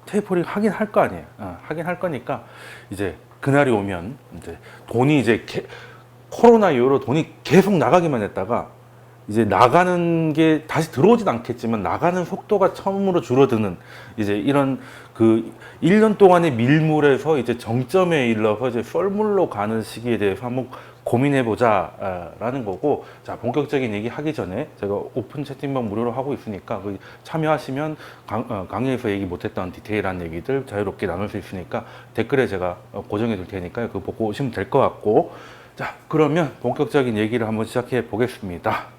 테이퍼링 하긴 할 거 아니에요. 하긴 할 거니까 이제 그날이 오면 이제 돈이 이제 코로나 이후로 돈이 계속 나가기만 했다가 이제 나가는 게 다시 들어오진 않겠지만 나가는 속도가 처음으로 줄어드는 이제 이런 그 1년 동안의 밀물에서 이제 정점에 일러서 이제 썰물로 가는 시기에 대해서 한번 고민해 보자 라는 거고, 자 본격적인 얘기 하기 전에 제가 오픈 채팅방 무료로 하고 있으니까 그 참여하시면 강의에서 얘기 못했던 디테일한 얘기들 자유롭게 나눌 수 있으니까 댓글에 제가 고정해 둘 테니까 그거 보고 오시면 될 것 같고, 자 그러면 본격적인 얘기를 한번 시작해 보겠습니다.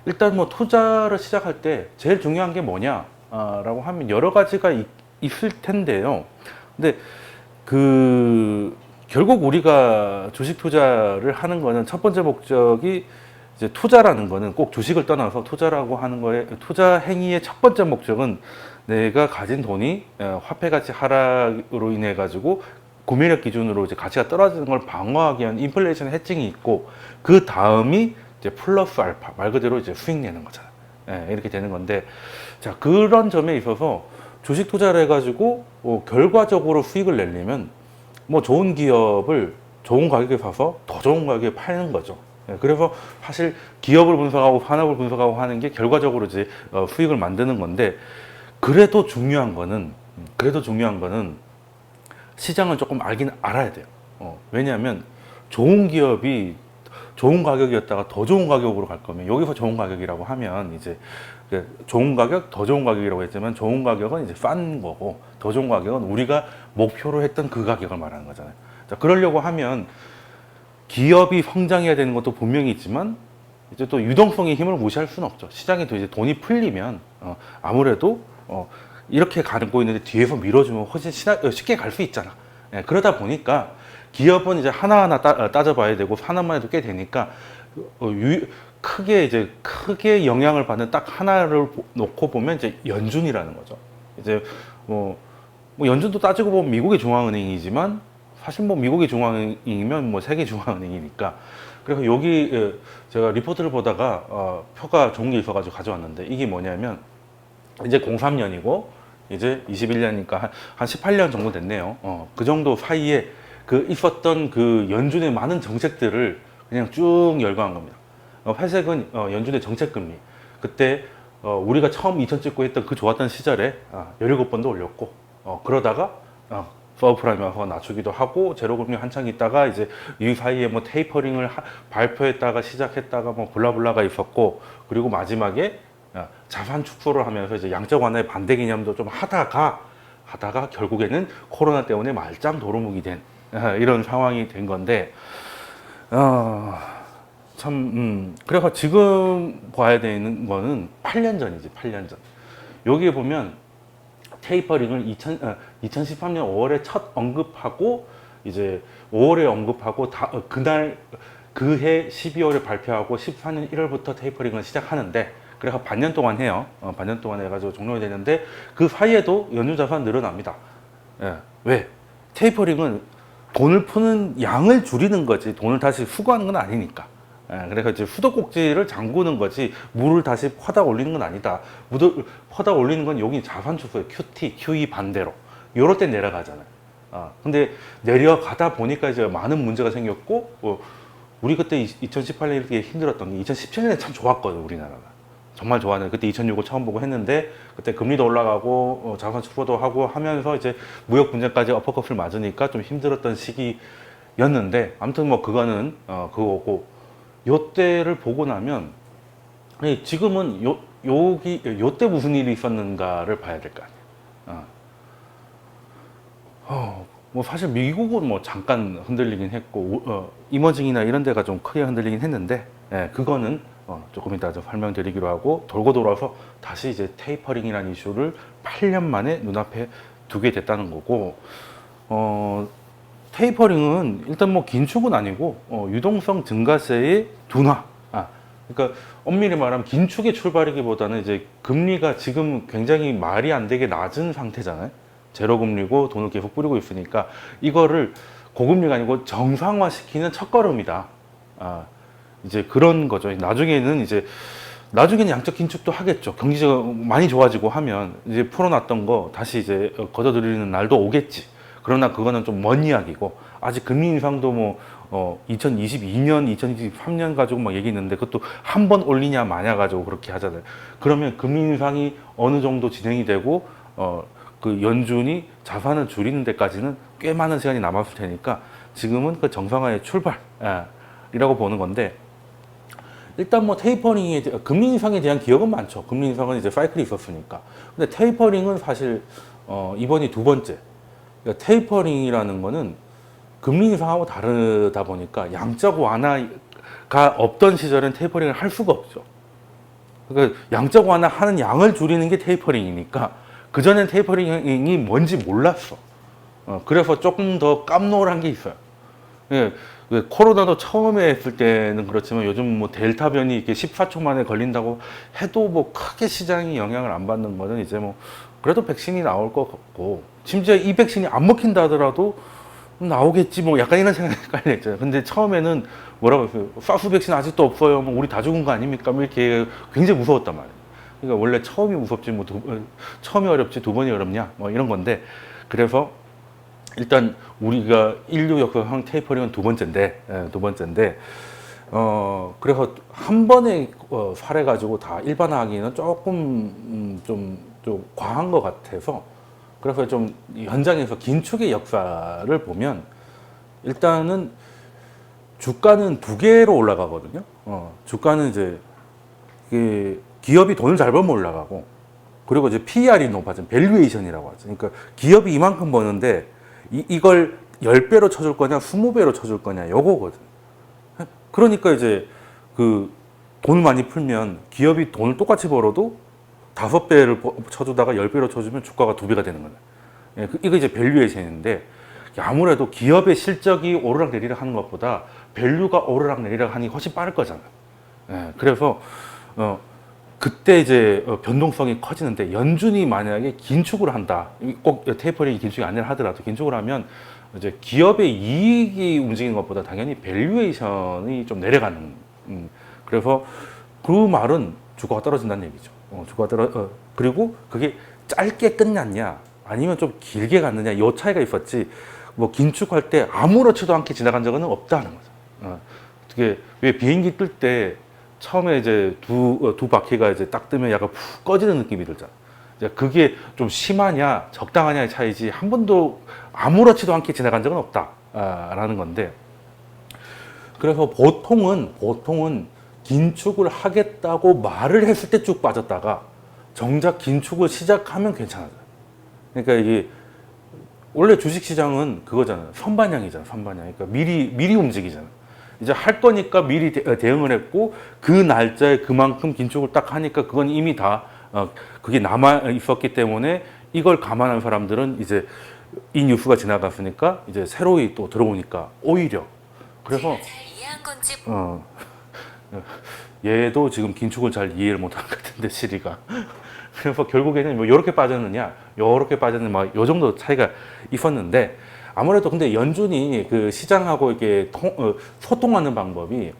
일단 뭐 투자를 시작할 때 제일 중요한 게 뭐냐 라고 하면 여러 가지가 있을 텐데요. 근데 그 결국 우리가 주식 투자를 하는 거는 첫 번째 목적이 이제 투자라는 거는 꼭 주식을 떠나서 투자라고 하는 거에 투자 행위의 첫 번째 목적은 내가 가진 돈이 화폐 가치 하락으로 인해 가지고 구매력 기준으로 이제 가치가 떨어지는 걸 방어하기 위한 인플레이션 해칭이 있고, 그 다음이 이제 플러스 알파, 말 그대로 이제 수익 내는 거잖아요. 이렇게 되는 건데, 자 그런 점에 있어서 주식 투자를 해가지고 결과적으로 수익을 내려면 뭐 좋은 기업을 좋은 가격에 사서 더 좋은 가격에 팔는 거죠. 그래서 사실 기업을 분석하고 산업을 분석하고 하는 게 결과적으로 이제 수익을 만드는 건데, 그래도 중요한 거는 시장을 조금 알긴 알아야 돼요. 왜냐하면 좋은 기업이 좋은 가격이었다가 더 좋은 가격으로 갈 거면, 여기서 좋은 가격이라고 하면 이제 좋은 가격, 더 좋은 가격이라고 했지만 좋은 가격은 이제 싼 거고 더 좋은 가격은 우리가 목표로 했던 그 가격을 말하는 거잖아요. 자, 그러려고 하면 기업이 성장해야 되는 것도 분명히 있지만 이제 또 유동성의 힘을 무시할 수는 없죠. 시장에 또 이제 돈이 풀리면 아무래도 이렇게 가고 있는데 뒤에서 밀어주면 훨씬 쉽게 갈 수 있잖아. 그러다 보니까 기업은 이제 하나하나 따져봐야 되고 산업만 해도 꽤 되니까 크게 영향을 받는 딱 하나를 놓고 보면 이제 연준이라는 거죠. 이제 뭐 연준도 따지고 보면 미국의 중앙은행이지만 사실 뭐 미국의 중앙은행이면 뭐 세계 중앙은행이니까. 그래서 여기 제가 리포트를 보다가 표가 좋은 게 있어가지고 가져왔는데, 이게 뭐냐면 이제 03년이고 이제 21년이니까 한 18년 정도 됐네요. 그 정도 사이에 그 있었던 그 연준의 많은 정책들을 그냥 쭉 열거한 겁니다. 회색은 연준의 정책금리. 그때 우리가 처음 2000 했던 그 좋았던 시절에 17번도 올렸고, 그러다가 서브프라임 와서 낮추기도 하고 제로금리 한창 있다가 이제 이 사이에 뭐 테이퍼링을 발표했다가 시작했다가 뭐 블라블라가 있었고, 그리고 마지막에 자산 축소를 하면서 이제 양적 완화의 반대 개념도 좀 하다가 결국에는 코로나 때문에 말짱 도루묵이 된 이런 상황이 된 건데, 그래서 지금 봐야 되는 거는 8년 전이지, 8년 전. 여기에 보면 테이퍼링을 2013년 5월에 첫 언급하고, 이제 5월에 언급하고 그날 그해 12월에 발표하고 14년 1월부터 테이퍼링을 시작하는데, 그래서 반년 동안 해요. 반년 동안 해가지고 종료가 되는데, 그 사이에도 연준 자산 늘어납니다. 왜? 테이퍼링은 돈을 푸는 양을 줄이는 거지 돈을 다시 수거하는 건 아니니까. 그래서 이제 수도꼭지를 잠그는 거지 물을 다시 퍼다 올리는 건 아니다. 물을 퍼다 올리는 건 여기 자산 축소에 QT, QE 반대로 요럴 때 내려가잖아요. 근데 내려가다 보니까 이제 많은 문제가 생겼고, 우리 그때 2018년 이렇게 힘들었던 게 2017년에 참 좋았거든, 우리나라가. 정말 좋아하는, 그때 2006을 처음 보고 했는데 그때 금리도 올라가고 자산 축소도 하고 하면서 이제 무역 분쟁까지 어퍼컷을 맞으니까 좀 힘들었던 시기였는데, 아무튼 뭐 그거는 그거고, 요때를 보고 나면 지금은 요때 무슨 일이 있었는가를 봐야 될 거 아니에요. 뭐 사실 미국은 뭐 잠깐 흔들리긴 했고 이머징이나 이런 데가 좀 크게 흔들리긴 했는데, 그거는 조금 이따 좀 설명드리기로 하고, 돌고 돌아서 다시 이제 테이퍼링이라는 이슈를 8년 만에 눈앞에 두게 됐다는 거고, 테이퍼링은 일단 뭐 긴축은 아니고 유동성 증가세의 둔화. 그러니까 엄밀히 말하면 긴축의 출발이기보다는 이제 금리가 지금 굉장히 말이 안 되게 낮은 상태잖아요. 제로 금리고 돈을 계속 뿌리고 있으니까 이거를 고금리가 아니고 정상화시키는 첫걸음이다. 이제 그런 거죠. 나중에는 이제 나중에는 양적 긴축도 하겠죠. 경기가 많이 좋아지고 하면 이제 풀어놨던 거 다시 이제 걷어들이는 날도 오겠지. 그러나 그거는 좀 먼 이야기고 아직 금리 인상도 뭐 2022년, 2023년 가지고 막 얘기했는데 그것도 한 번 올리냐 마냐 가지고 그렇게 하잖아요. 그러면 금리 인상이 어느 정도 진행이 되고 그 연준이 자산을 줄이는 데까지는 꽤 많은 시간이 남았을 테니까 지금은 그 정상화의 출발이라고 보는 건데 일단 뭐 테이퍼링에 금리 인상에 대한 기억은 많죠. 금리 인상은 이제 사이클이 있었으니까. 근데 테이퍼링은 사실 이번이 두 번째. 그러니까 테이퍼링이라는 거는 금리 인상하고 다르다 보니까 양적 완화가 없던 시절엔 테이퍼링을 할 수가 없죠. 그러니까 양적 완화하는 양을 줄이는 게 테이퍼링이니까 그전엔 테이퍼링이 뭔지 몰랐어. 그래서 조금 더 깜놀한 게 있어요. 예, 코로나도 처음에 했을 때는 그렇지만 요즘 뭐 델타 변이 이렇게 14초 만에 걸린다고 해도 뭐 크게 시장이 영향을 안 받는 거는 이제 뭐 그래도 백신이 나올 것 같고 심지어 이 백신이 안 먹힌다 하더라도 나오겠지 뭐 약간 이런 생각이 깔렸잖아요. 근데 처음에는 뭐라고 했어요? 사스 백신 아직도 없어요. 뭐 우리 다 죽은 거 아닙니까? 뭐 이렇게 굉장히 무서웠단 말이에요. 그러니까 원래 처음이 무섭지 뭐 처음이 어렵지 두 번이 어렵냐 뭐 이런 건데 그래서 일단 우리가 인류 역사상 테이퍼링은 두 번째인데 그래서 한 번에 사례 가지고 다 일반화하기는 조금 좀 과한 것 같아서 그래서 좀 현장에서 긴축의 역사를 보면 일단은 주가는 두 개로 올라가거든요. 주가는 이제 기업이 돈을 잘 벌면 올라가고 그리고 이제 PER이 높아진 밸류에이션이라고 하죠. 그러니까 기업이 이만큼 버는데 이걸 10배로 쳐줄 거냐 20배로 쳐줄 거냐 요거거든. 그러니까 이제 그 돈을 많이 풀면 기업이 돈을 똑같이 벌어도 5배를 쳐주다가 10배로 쳐주면 주가가 2배가 되는 거예요. 예, 이거 이제 밸류에이션인데 아무래도 기업의 실적이 오르락내리락 하는 것보다 밸류가 오르락내리락 하는 게 훨씬 빠를 거잖아요. 예, 그래서 그때 이제 변동성이 커지는데 연준이 만약에 긴축을 한다, 꼭 테이퍼링이 긴축이 아니라 하더라도 긴축을 하면 이제 기업의 이익이 움직이는 것보다 당연히 밸류에이션이 좀 내려가는. 그래서 그 말은 주가가 떨어진다는 얘기죠. 그리고 그게 짧게 끝났냐 아니면 좀 길게 갔느냐 이 차이가 있었지. 뭐 긴축할 때 아무렇지도 않게 지나간 적은 없다는 거죠. 그게 왜 비행기 뜰 때 처음에 이제 두 바퀴가 이제 딱 뜨면 약간 푹 꺼지는 느낌이 들잖아. 이제 그게 좀 심하냐 적당하냐의 차이지 한 번도 아무렇지도 않게 지나간 적은 없다라는 건데. 그래서 보통은 긴축을 하겠다고 말을 했을 때 쭉 빠졌다가 정작 긴축을 시작하면 괜찮아져요. 그러니까 이게 원래 주식시장은 그거잖아요. 선반영이잖아, 선반영. 그러니까 미리 움직이잖아. 이제 할 거니까 미리 대응을 했고 그 날짜에 그만큼 긴축을 딱 하니까 그건 이미 다 그게 남아 있었기 때문에 이걸 감안한 사람들은 이제 이 뉴스가 지나갔으니까 이제 새로이 또 들어오니까 오히려 그래서 얘도 지금 긴축을 잘 이해를 못한 것 같은데 시리가 그래서 결국에는 뭐 요렇게 빠졌느냐 요렇게 빠졌느냐 막 요 정도 차이가 있었는데 아무래도 근데 연준이 그 시장하고 이렇게 소통하는 방법이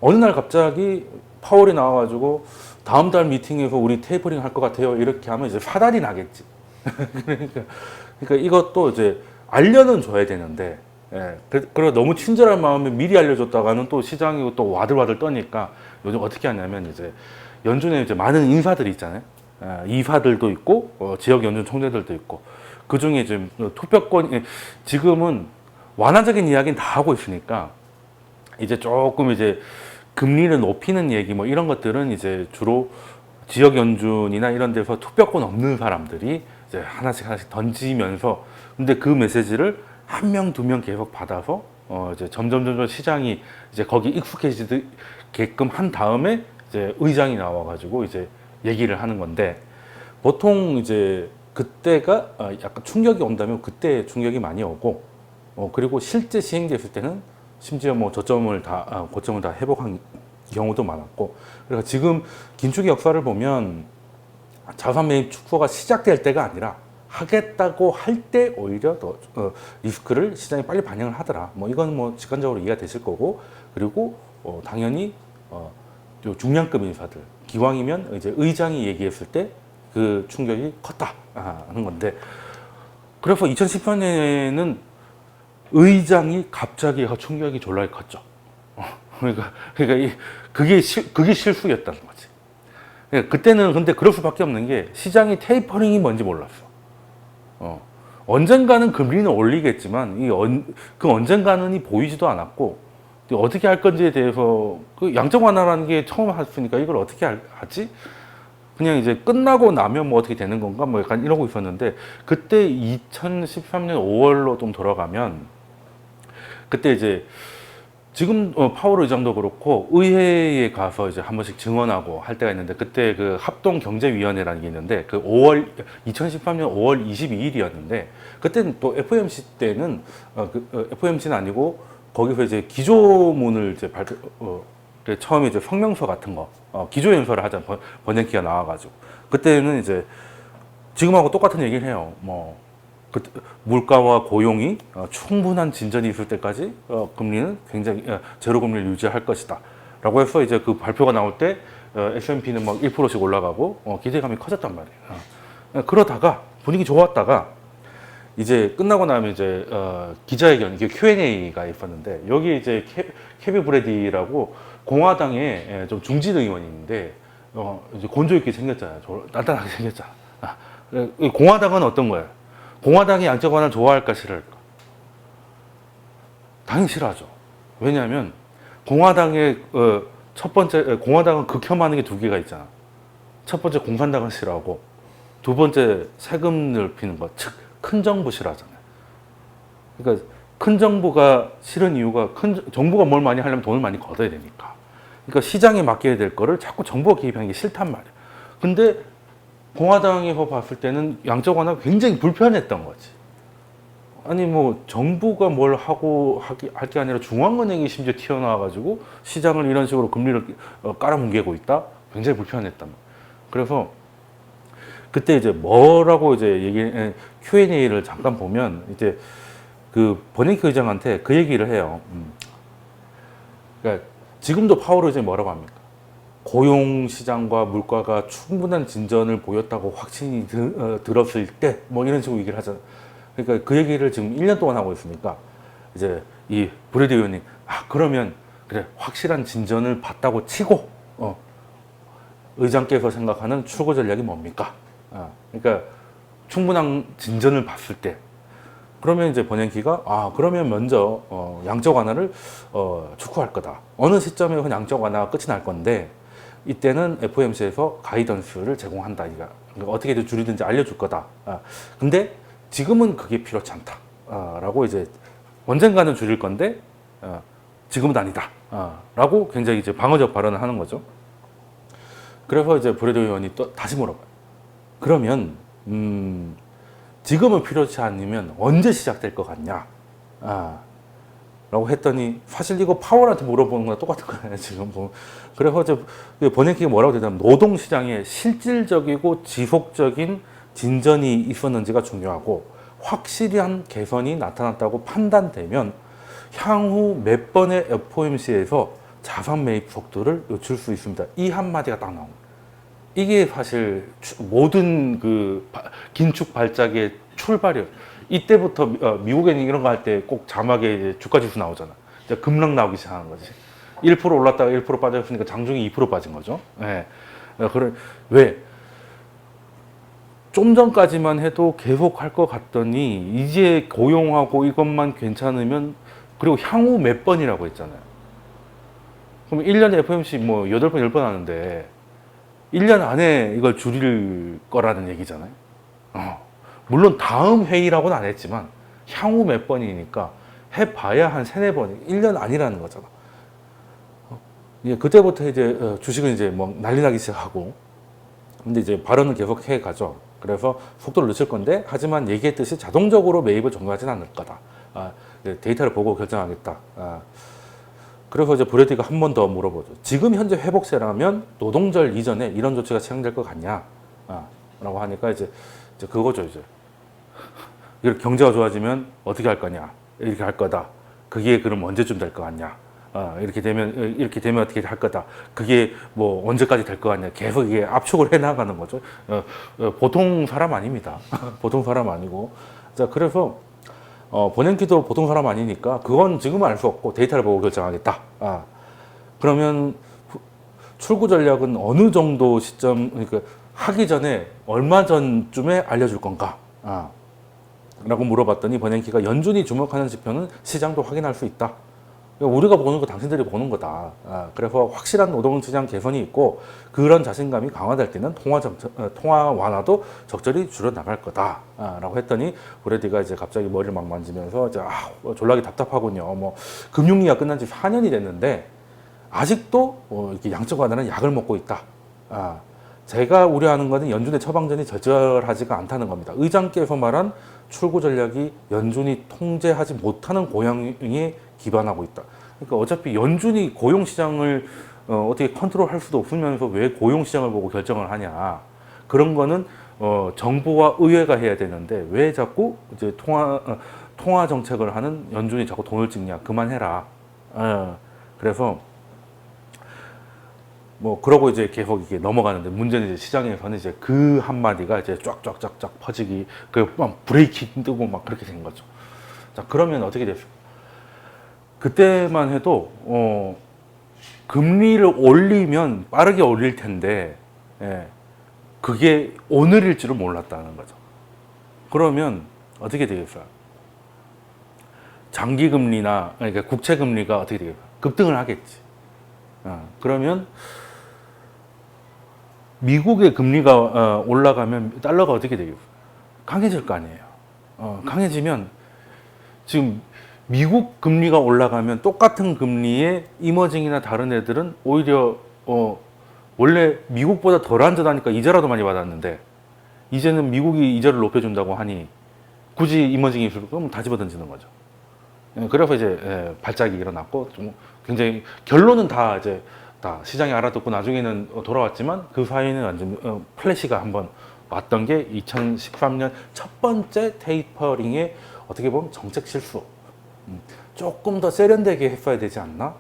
어느 날 갑자기 파월이 나와가지고 다음 달 미팅에서 우리 테이퍼링 할 것 같아요 이렇게 하면 이제 사달이 나겠지. 그러니까 이것도 이제 알려는 줘야 되는데 그리고 너무 친절한 마음에 미리 알려줬다가는 또 시장이 또 와들와들 떠니까 요즘 어떻게 하냐면 이제 연준에 이제 많은 인사들이 있잖아요. 이사들도 있고 지역 연준 총재들도 있고 그 중에 지금 투표권 지금은 완화적인 이야기는 다 하고 있으니까 이제 조금 이제 금리를 높이는 얘기 뭐 이런 것들은 이제 주로 지역 연준이나 이런 데서 투표권 없는 사람들이 이제 하나씩 던지면서 근데 그 메시지를 한 명, 두 명 계속 받아서 이제 점점 시장이 이제 거기 익숙해지게끔 한 다음에 이제 의장이 나와가지고 이제 얘기를 하는 건데 보통 이제 그때가 약간 충격이 온다면 그때 충격이 많이 오고 그리고 실제 시행됐을 때는 심지어 뭐 고점을 다 회복한 경우도 많았고 그래서 지금 긴축의 역사를 보면 자산 매입 축소가 시작될 때가 아니라 하겠다고 할 때 오히려 더 리스크를 시장이 빨리 반영을 하더라. 뭐 이건 뭐 직관적으로 이해가 되실 거고 그리고 당연히 중량급 인사들 기왕이면 이제 의장이 얘기했을 때 그 충격이 컸다 하는 건데, 그래서 2018년에는 의장이 갑자기 충격이 졸라 컸죠. 그러니까 그게 실수였다는 거지. 그러니까 그때는 근데 그럴 수밖에 없는 게 시장이 테이퍼링이 뭔지 몰랐어. 언젠가는 금리는 올리겠지만 그 언젠가는이 보이지도 않았고, 어떻게 할 건지에 대해서 그 양적 완화라는 게 처음 했으니까 이걸 어떻게 하지? 그냥 이제 끝나고 나면 뭐 어떻게 되는 건가 뭐 약간 이러고 있었는데, 그때 2013년 5월로 좀 돌아가면 그때 이제 지금 파월 의장도 그렇고 의회에 가서 이제 한 번씩 증언하고 할 때가 있는데, 그때 그 합동경제위원회라는 게 있는데 그 2013년 5월 22일이었는데 그때는 또 FOMC 때는 FOMC는 아니고 거기서 이제 기조문을 이제 처음에 이제 성명서 같은 거 기조연설을 하자 버냉키가 나와가지고, 그때는 이제 지금하고 똑같은 얘기를 해요. 물가와 고용이 충분한 진전이 있을 때까지 금리는 굉장히 제로 금리를 유지할 것이다 라고 해서 이제 그 발표가 나올 때 S&P는 막 1%씩 올라가고 기대감이 커졌단 말이에요. 그러다가 분위기 좋았다가 이제 끝나고 나면 이제 기자회견, 이게 Q&A가 있었는데, 여기 이제 케비 브래디라고 공화당의 좀 중진 의원이 있는데 이제 곤조 있게 생겼잖아요. 단단하게 생겼잖아. 공화당은 어떤 거예요? 공화당이 양적 완화를 좋아할까 싫어할까? 당연히 싫어하죠. 왜냐하면 공화당의 첫 번째, 공화당은 극혐하는 게 두 개가 있잖아. 첫 번째 공산당을 싫어하고, 두 번째 세금 넓히는 거, 즉 큰 정부 싫어하잖아요. 그러니까 큰 정부가 싫은 이유가 정부가 뭘 많이 하려면 돈을 많이 걷어야 되니까. 그러니까 시장에 맡겨야 될 거를 자꾸 정부가 개입하는 게 싫단 말이에요. 근데 공화당에서 봤을 때는 양적 완화가 굉장히 불편했던 거지. 아니 뭐 정부가 뭘 할 게 아니라 중앙은행이 심지어 튀어나와가지고 시장을 이런 식으로 금리를 깔아뭉개고 있다. 굉장히 불편했단 말이에요. 그래서 그때 이제 뭐라고 이제 Q&A를 잠깐 보면 이제 그 버냉키 의장한테 그 얘기를 해요. 그러니까 지금도 파월 의장이 뭐라고 합니까? 고용 시장과 물가가 충분한 진전을 보였다고 확신이 들었을 때 뭐 이런 식으로 얘기를 하잖아요. 그러니까 그 얘기를 지금 1년 동안 하고 있으니까 이제 이 브래디 의원님, 그러면 그래 확실한 진전을 봤다고 치고 의장께서 생각하는 출구 전략이 뭡니까? 그러니까 충분한 진전을 봤을 때, 그러면 이제 버냉키가 그러면 먼저 양적 완화를 촉구할 거다. 어느 시점에 양적 완화가 끝이 날 건데 이때는 FOMC에서 가이던스를 제공한다. 그러니까 어떻게든 줄이든지 알려줄 거다. 근데 지금은 그게 필요치 않다. 라고 이제 언젠가는 줄일 건데 지금은 아니다. 라고 굉장히 이제 방어적 발언을 하는 거죠. 그래서 이제 브래드 의원이 또 다시 물어봐요. 그러면 지금은 필요치 않으면 언제 시작될 것 같냐? 라고 했더니 사실 이거 파월한테 물어보는 거랑 똑같은 거예요 지금. 그래서 이제 버냉키가 뭐라고 되냐면 노동시장에 실질적이고 지속적인 진전이 있었는지가 중요하고 확실한 개선이 나타났다고 판단되면 향후 몇 번의 FOMC에서 자산 매입 속도를 늦출 수 있습니다. 이 한마디가 딱 나옵니다. 이게 사실 모든 그 긴축 발작의 출발이에요. 이때부터 미국에는 이런 거 할 때 꼭 자막에 주가 지수 나오잖아. 이제 급락 나오기 시작하는 거지. 1% 올랐다가 1% 빠졌으니까 장중에 2% 빠진 거죠. 예. 왜? 좀 전까지만 해도 계속 할 것 같더니 이제 고용하고 이것만 괜찮으면, 그리고 향후 몇 번이라고 했잖아요. 그럼 1년에 FOMC 뭐 8번, 10번 하는데 1년 안에 이걸 줄일 거라는 얘기잖아요. 물론 다음 회의라고는 안 했지만 향후 몇 번이니까 해봐야 한 3, 4번, 1년 아니라는 거잖아. 그때부터 이제 주식은 이제 뭐 난리 나기 시작하고, 근데 이제 발언은 계속 해 가죠. 그래서 속도를 늦출 건데, 하지만 얘기했듯이 자동적으로 매입을 종료하지는 않을 거다. 데이터를 보고 결정하겠다. 그래서 이제 브래디가 한 번 더 물어보죠. 지금 현재 회복세라면 노동절 이전에 이런 조치가 시행될 것 같냐? 라고 하니까 이제 그거죠, 이제. 이렇게 경제가 좋아지면 어떻게 할 거냐? 이렇게 할 거다. 그게 그럼 언제쯤 될 것 같냐? 이렇게 되면 어떻게 할 거다. 그게 뭐 언제까지 될 거 같냐. 계속 이게 압축을 해 나가는 거죠. 보통 사람 아닙니다. 보통 사람 아니고. 자, 그래서 버냉키도 보통 사람 아니니까 그건 지금은 알 수 없고 데이터를 보고 결정하겠다. 그러면 출구 전략은 어느 정도 시점, 그러니까 하기 전에 얼마 전쯤에 알려줄 건가? 라고 물어봤더니 버냉키가 연준이 주목하는 지표는 시장도 확인할 수 있다. 우리가 보는 거 당신들이 보는 거다. 그래서 확실한 노동시장 개선이 있고 그런 자신감이 강화될 때는 통화 완화도 적절히 줄여나갈 거다. 라고 했더니 브래디가 이제 갑자기 머리를 막 만지면서 이제 졸라게 답답하군요. 뭐 금융위기가 끝난 지 4년이 됐는데 아직도 이렇게 양적 완화는 약을 먹고 있다. 제가 우려하는 것은 연준의 처방전이 적절하지가 않다는 겁니다. 의장께서 말한 출구 전략이 연준이 통제하지 못하는 고용에 기반하고 있다. 그러니까 어차피 연준이 고용 시장을 어떻게 컨트롤할 수도 없으면서 왜 고용 시장을 보고 결정을 하냐. 그런 거는 정부와 의회가 해야 되는데 왜 자꾸 이제 통화 정책을 하는 연준이 자꾸 돈을 찍냐. 그만해라. 그래서 뭐 그러고 이제 계속 이게 넘어가는데 문제는 이제 시장에서는 이제 그 한마디가 이제 쫙쫙쫙쫙 퍼지기 막 브레이킹 뜨고 막 그렇게 된 거죠. 자, 그러면 어떻게 됐을까? 그때만 해도 금리를 올리면 빠르게 올릴 텐데 그게 오늘일 줄은 몰랐다는 거죠. 그러면 어떻게 되겠어요? 장기 금리나 그러니까 국채 금리가 어떻게 되겠어요? 급등을 하겠지. 그러면 미국의 금리가 올라가면 달러가 어떻게 되겠어요? 강해질 거 아니에요. 강해지면 지금 미국 금리가 올라가면 똑같은 금리에 이머징이나 다른 애들은 오히려 원래 미국보다 덜 안전하니까 이자라도 많이 받았는데 이제는 미국이 이자를 높여준다고 하니 굳이 이머징이 있을 거면 다 집어던지는 거죠. 그래서 이제 발작이 일어났고 좀 굉장히 결론은 다 이제 다 시장이 알아듣고 나중에는 돌아왔지만 그 사이에는 완전 플래시가 한번 왔던 게 2013년 첫 번째 테이퍼링의 어떻게 보면 정책 실수. 조금 더 세련되게 했어야 되지 않나?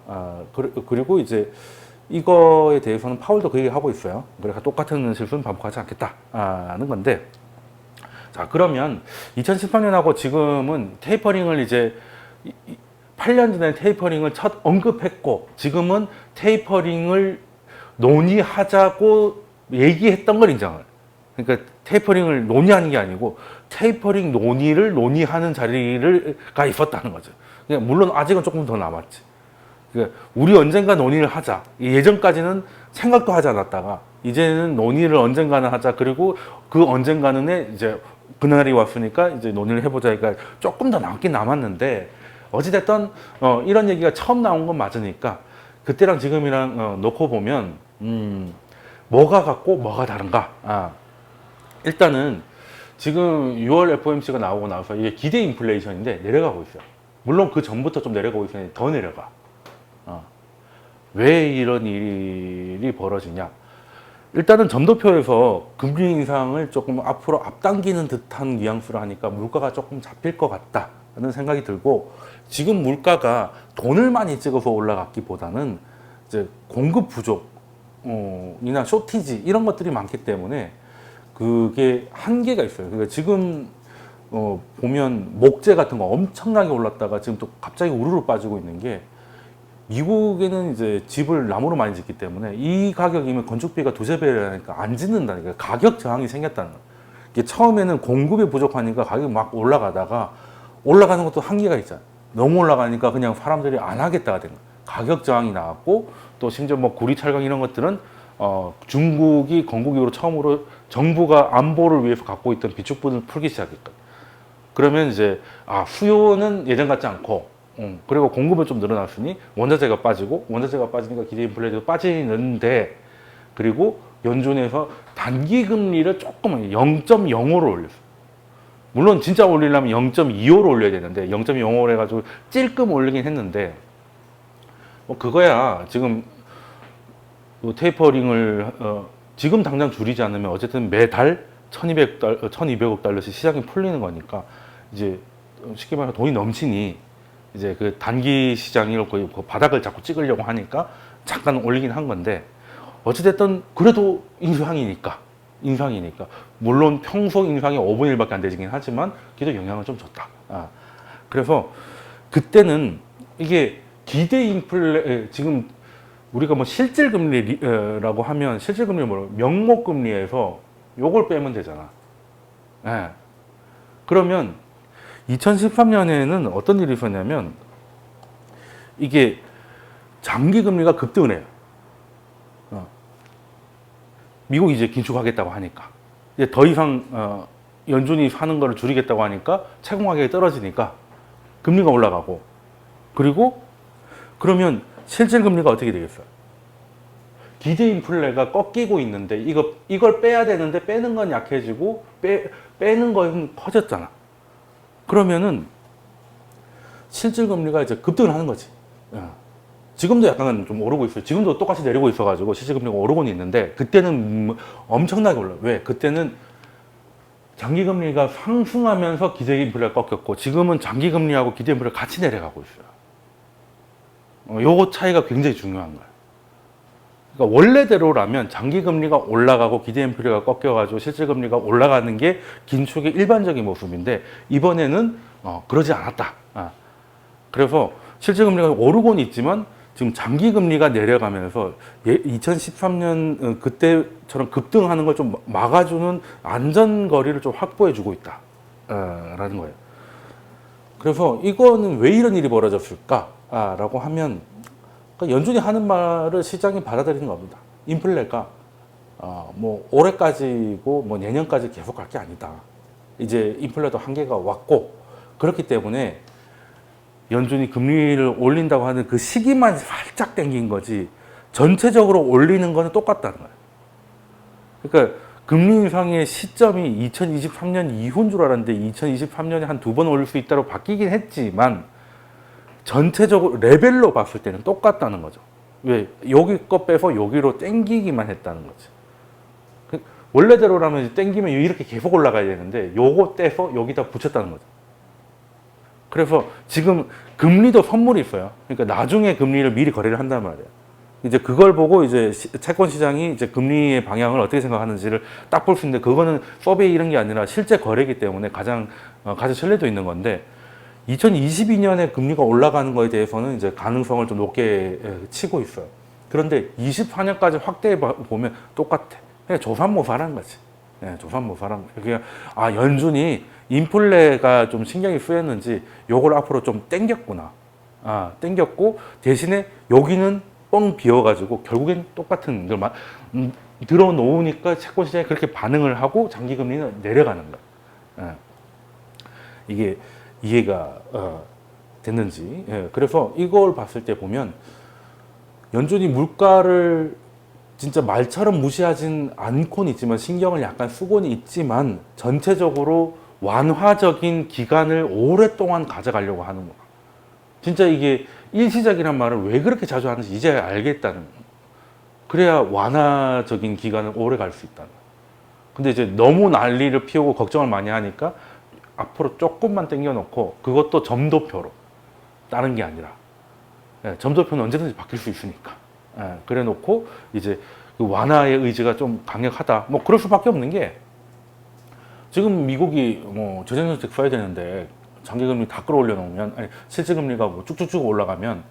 그리고 이제 이거에 대해서는 파월도 그 얘기 하고 있어요. 그래서 똑같은 실수는 반복하지 않겠다는 건데. 자, 그러면 2018년하고 지금은 테이퍼링을 이제 8년 전에 테이퍼링을 첫 언급했고 지금은 테이퍼링을 논의하자고 얘기했던 걸 인정을. 그러니까 테이퍼링을 논의하는 게 아니고 테이퍼링 논의를 논의하는 자리가 있었다는 거죠. 그러니까 물론 아직은 조금 더 남았지. 그러니까 우리 언젠가 논의를 하자. 예전까지는 생각도 하지 않았다가 이제는 논의를 언젠가는 하자. 그리고 그 언젠가는 이제 그날이 왔으니까 이제 논의를 해보자. 그러니까 조금 더 남긴 남았는데 어찌됐든 이런 얘기가 처음 나온 건 맞으니까 그때랑 지금이랑 놓고 보면 뭐가 같고 뭐가 다른가. 일단은 지금 6월 FOMC가 나오고 나서 이게 기대 인플레이션인데 내려가고 있어요. 물론 그 전부터 좀 내려가고 있었는데 더 내려가. 왜 이런 일이 벌어지냐? 일단은 점도표에서 금리 인상을 조금 앞으로 앞당기는 듯한 뉘앙스로 하니까 물가가 조금 잡힐 것 같다는 생각이 들고 지금 물가가 돈을 많이 찍어서 올라갔기보다는 이제 공급 부족 이나 쇼티지 이런 것들이 많기 때문에 그게 한계가 있어요. 그러니까 지금 보면 목재 같은 거 엄청나게 올랐다가 지금 또 갑자기 우르르 빠지고 있는 게 미국에는 이제 집을 나무로 많이 짓기 때문에 이 가격이면 건축비가 두세 배라니까 안 짓는다니까 가격 저항이 생겼다는 거예요. 이게 처음에는 공급이 부족하니까 가격이 막 올라가다가 올라가는 것도 한계가 있잖아요. 너무 올라가니까 그냥 사람들이 안 하겠다가 된 거예요. 가격 저항이 나왔고 또 심지어 뭐 구리, 철강 이런 것들은 중국이 건국 이후로 처음으로 정부가 안보를 위해서 갖고 있던 비축분을 풀기 시작했거든요. 그러면 이제 수요는 예전 같지 않고 그리고 공급은 좀 늘어났으니 원자재가 빠지고 원자재가 빠지니까 기대 인플레도 빠지는데 그리고 연준에서 단기 금리를 조금 0.05로 올렸어요. 물론 진짜 올리려면 0.25로 올려야 되는데 0.05로 해가지고 찔끔 올리긴 했는데 뭐 그거야 지금 테이퍼링을 지금 당장 줄이지 않으면 어쨌든 매달 1200억 달러씩 시장이 풀리는 거니까 이제 쉽게 말해서 돈이 넘치니 이제 그 단기 시장이 거의 그 바닥을 자꾸 찍으려고 하니까 잠깐 올리긴 한 건데 어찌됐든 그래도 인상이니까 물론 평소 인상이 5분의 1밖에 안 되긴 하지만 그래도 영향을 좀 줬다. 그래서 그때는 이게 기대 인플레 지금 우리가 뭐 실질금리라고 하면 실질금리 뭐 명목금리에서 요걸 빼면 되잖아. 예. 그러면 2013년에는 어떤 일이 있었냐면 이게 장기금리가 급등을 해요. 미국이 이제 긴축하겠다고 하니까 이제 더 이상 연준이 사는 거를 줄이겠다고 하니까 채권 가격이 떨어지니까 금리가 올라가고 그리고 그러면 실질 금리가 어떻게 되겠어요? 기대 인플레가 꺾이고 있는데 이걸 빼야 되는데 빼는 건 약해지고 빼는 건 커졌잖아. 그러면은 실질 금리가 이제 급등을 하는 거지. 지금도 약간 좀 오르고 있어요. 지금도 똑같이 내리고 있어가지고 실질금리가 오르고는 있는데 그때는 엄청나게 올라요. 왜? 그때는 장기금리가 상승하면서 기대인플레가 꺾였고 지금은 장기금리하고 기대인플레가 같이 내려가고 있어요. 요거 차이가 굉장히 중요한 거예요. 그러니까 원래대로라면 장기금리가 올라가고 기대인플레가 꺾여가지고 실질금리가 올라가는 게 긴축의 일반적인 모습인데 이번에는 그러지 않았다. 그래서 실질금리가 오르고는 있지만 지금 장기금리가 내려가면서 2013년 그때처럼 급등하는 걸 좀 막아주는 안전거리를 좀 확보해주고 있다 라는 거예요. 그래서 이거는 왜 이런 일이 벌어졌을까 라고 하면 그러니까 연준이 하는 말을 시장이 받아들이는 겁니다. 인플레가 뭐 올해까지고 뭐 내년까지 계속 갈 게 아니다. 이제 인플레도 한계가 왔고 그렇기 때문에 연준이 금리를 올린다고 하는 그 시기만 살짝 당긴 거지 전체적으로 올리는 거는 똑같다는 거예요. 그러니까 금리 인상의 시점이 2023년 이후인 줄 알았는데 2023년에 한 2번 올릴 수 있다고 바뀌긴 했지만 전체적으로 레벨로 봤을 때는 똑같다는 거죠. 왜? 여기 거 빼서 여기로 땡기기만 했다는 거지. 원래대로라면 땡기면 이렇게 계속 올라가야 되는데 요거 떼서 여기다 붙였다는 거죠. 그래서 지금 금리도 선물이 있어요. 그러니까 나중에 금리를 미리 거래를 한단 말이에요. 이제 그걸 보고 이제 채권 시장이 이제 금리의 방향을 어떻게 생각하는지를 딱 볼 수 있는데 그거는 서베이 이런 게 아니라 실제 거래이기 때문에 가장 신뢰도 있는 건데 2022년에 금리가 올라가는 거에 대해서는 이제 가능성을 좀 높게 치고 있어요. 그런데 24년까지 확대해 보면 똑같아. 그냥 조삼모사라는 거지. 조삼모사라는 거예요. 그냥 연준이 인플레가 좀 신경이 쓰였는지 요걸 앞으로 좀 땡겼구나. 땡겼고 대신에 여기는 뻥 비어가지고 결국엔 똑같은 걸 들어놓으니까 채권 시장이 그렇게 반응을 하고 장기금리는 내려가는 거야. 이게 이해가 됐는지. 그래서 이걸 봤을 때 보면 연준이 물가를 진짜 말처럼 무시하진 않고는 있지만 신경을 약간 쓰고는 있지만 전체적으로 완화적인 기간을 오랫동안 가져가려고 하는 거야. 진짜 이게 일시적이란 말을 왜 그렇게 자주 하는지 이제 알겠다는 거야. 그래야 완화적인 기간을 오래 갈 수 있다는 거야. 근데 이제 너무 난리를 피우고 걱정을 많이 하니까 앞으로 조금만 당겨놓고 그것도 점도표로 다른 게 아니라 점도표는 언제든지 바뀔 수 있으니까 그래 놓고 이제 그 완화의 의지가 좀 강력하다 뭐 그럴 수밖에 없는 게 지금 미국이 뭐 재정정책 써야 되는데 장기금리 다 끌어올려 놓으면 실질금리가 뭐 쭉쭉쭉 올라가면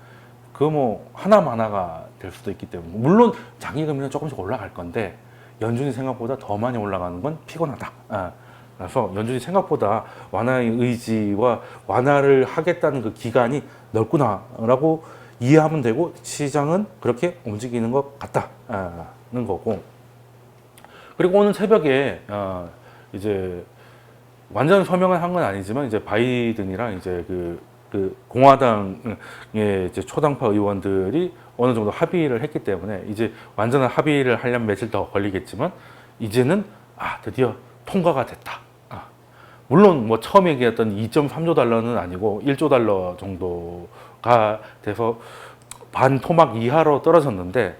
그거 뭐 하나가 될 수도 있기 때문에 물론 장기금리는 조금씩 올라갈 건데 연준이 생각보다 더 많이 올라가는 건 피곤하다. 그래서 연준이 생각보다 완화의 의지와 완화를 하겠다는 그 기간이 넓구나라고 이해하면 되고 시장은 그렇게 움직이는 것 같다는 거고. 그리고 오늘 새벽에 이제 완전 서명을 한 건 아니지만 이제 바이든이랑 이제 그 공화당의 이제 초당파 의원들이 어느 정도 합의를 했기 때문에 이제 완전한 합의를 하려면 며칠 더 걸리겠지만 이제는 드디어 통과가 됐다. 물론 뭐 처음 얘기했던 2.3조 달러는 아니고 1조 달러 정도가 돼서 반 토막 이하로 떨어졌는데